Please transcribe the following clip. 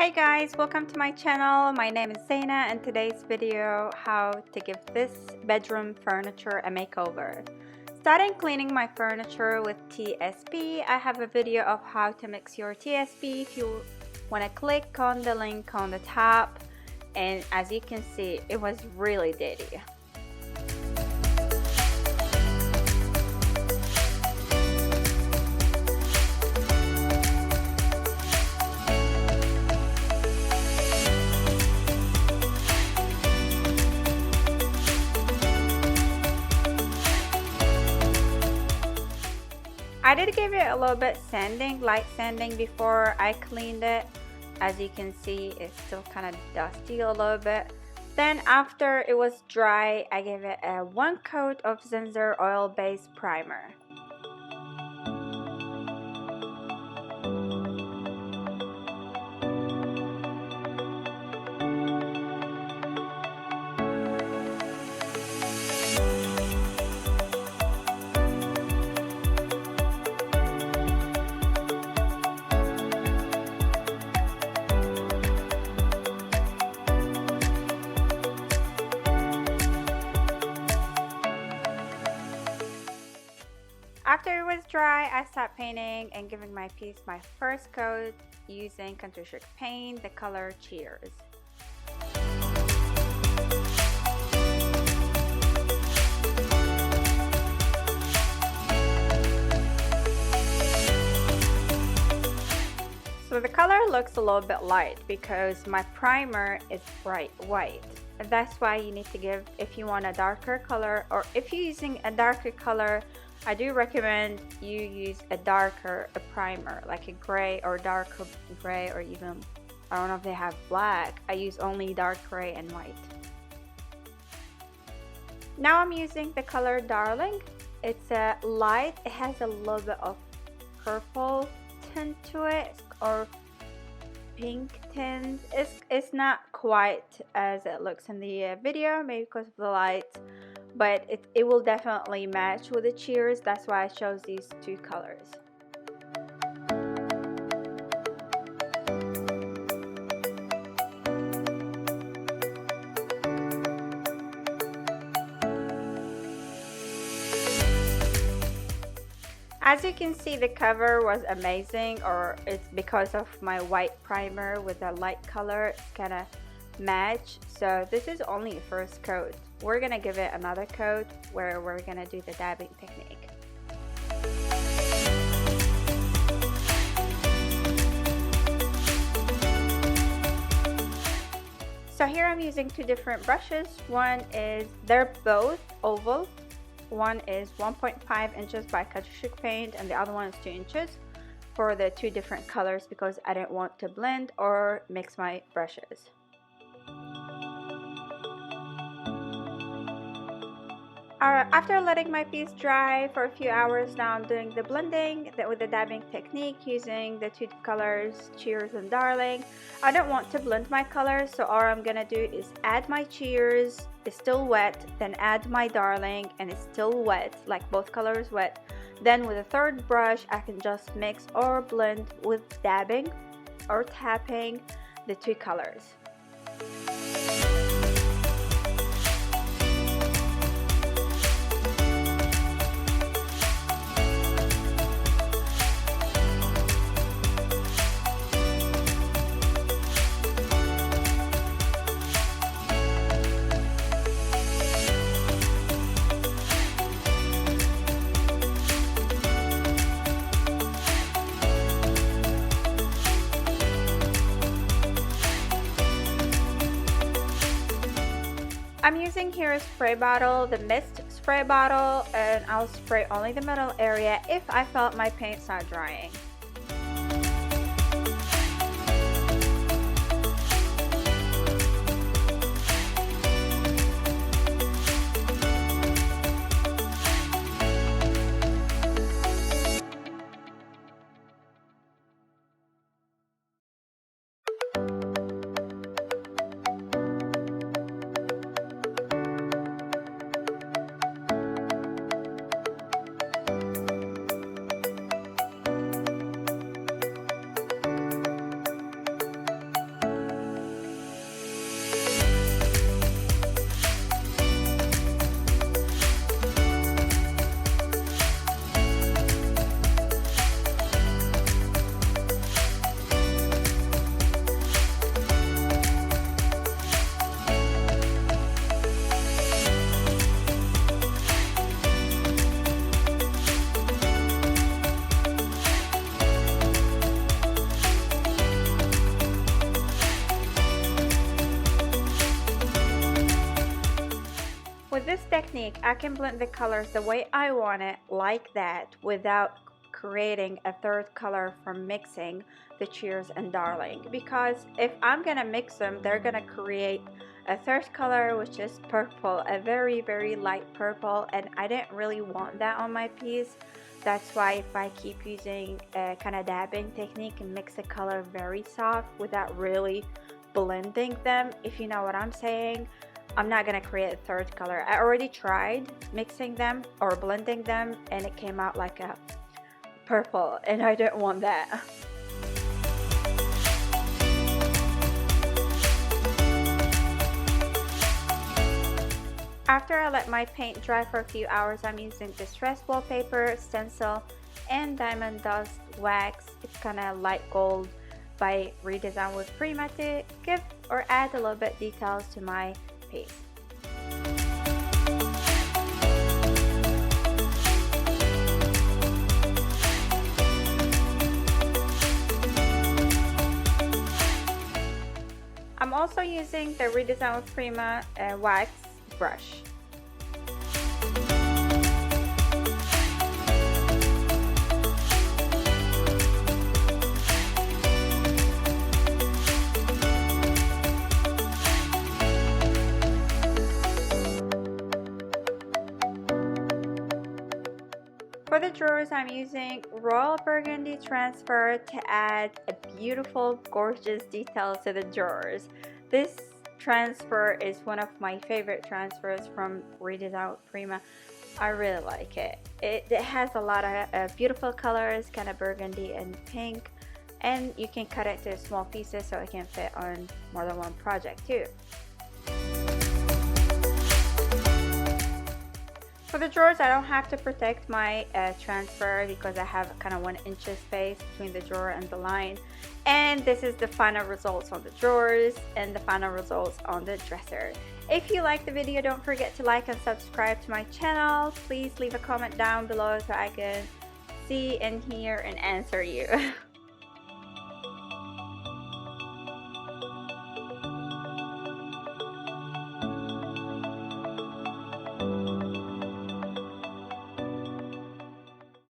Hey guys, welcome to my channel. My name is Zaina and today's video how to give this bedroom furniture a makeover. Starting cleaning my furniture with TSP. I have a video of how to mix your TSP if you want to click on the link on the top, and as you can see it was really dirty. I did give it a little bit sanding, light sanding before I cleaned it. As you can see, it's still kind of dusty a little bit. Then after it was dry, I gave it a 1 coat of Zinsser oil-based primer. After it was dry, I stopped painting and giving my piece my first coat using Country Chic paint, the color Cheers. So the color looks a little bit light because my primer is bright white. That's why you need to give, if you want a darker color, or if you're using a darker color, I do recommend you use a primer, like a gray or darker gray, or even, I don't know if they have black. I use only dark gray and white. Now I'm using the color Darling. It's a light, it has a little bit of purple tint to it, or pink tint. It's not quite as it looks in the video, maybe because of the light, but it will definitely match with the Cheers. That's why I chose these two colors. As you can see, the cover was amazing, or it's because of my white primer with a light color, it's kind of match. So this is only the first coat. We're gonna give it another coat where we're gonna do the dabbing technique. So here I'm using two different brushes. They're both oval. One is 1.5 inches by Country Chic paint and the other one is 2 inches for the two different colors because I didn't want to blend or mix my brushes. After letting my piece dry for a few hours, now I'm doing the blending with the dabbing technique using the two colors Cheers and Darling. I don't want to blend my colors, so all I'm gonna do is add my Cheers, it's still wet, then add my Darling and it's still wet, like both colors wet. Then with a third brush I can just mix or blend with dabbing or tapping the two colors. I'm using here a spray bottle, the mist spray bottle, and I'll spray only the middle area if I felt my paint's not drying. this technique, I can blend the colors the way I want it, like that, without creating a third color from mixing the Cheers and Darling. Because if I'm gonna mix them, they're gonna create a third color, which is purple, a very, very light purple, and I didn't really want that on my piece. That's why if I keep using a kind of dabbing technique and mix the color very soft without really blending them, if you know what I'm saying, I'm not gonna create a third color. I already tried mixing them or blending them and it came out like a purple, and I don't want that. After I let my paint dry for a few hours, I'm using Distress Wallpaper, stencil, and Dimond Dust wax. It's kind of light gold by Redesign with Prima to give or add a little bit details to my piece. I'm also using the Redesign with Prima wax brush. For the drawers, I'm using Royal Burgundy Transfer to add a beautiful, gorgeous details to the drawers. This transfer is one of my favorite transfers from Redesign with Prima. I really like it. It has a lot of beautiful colors, kind of burgundy and pink, and you can cut it to small pieces so it can fit on more than one project too. For the drawers, I don't have to protect my transfer because I have kind of 1 inch space between the drawer and the line. And this is the final results on the drawers and the final results on the dresser. If you like the video, don't forget to like and subscribe to my channel. Please leave a comment down below so I can see and hear and answer you.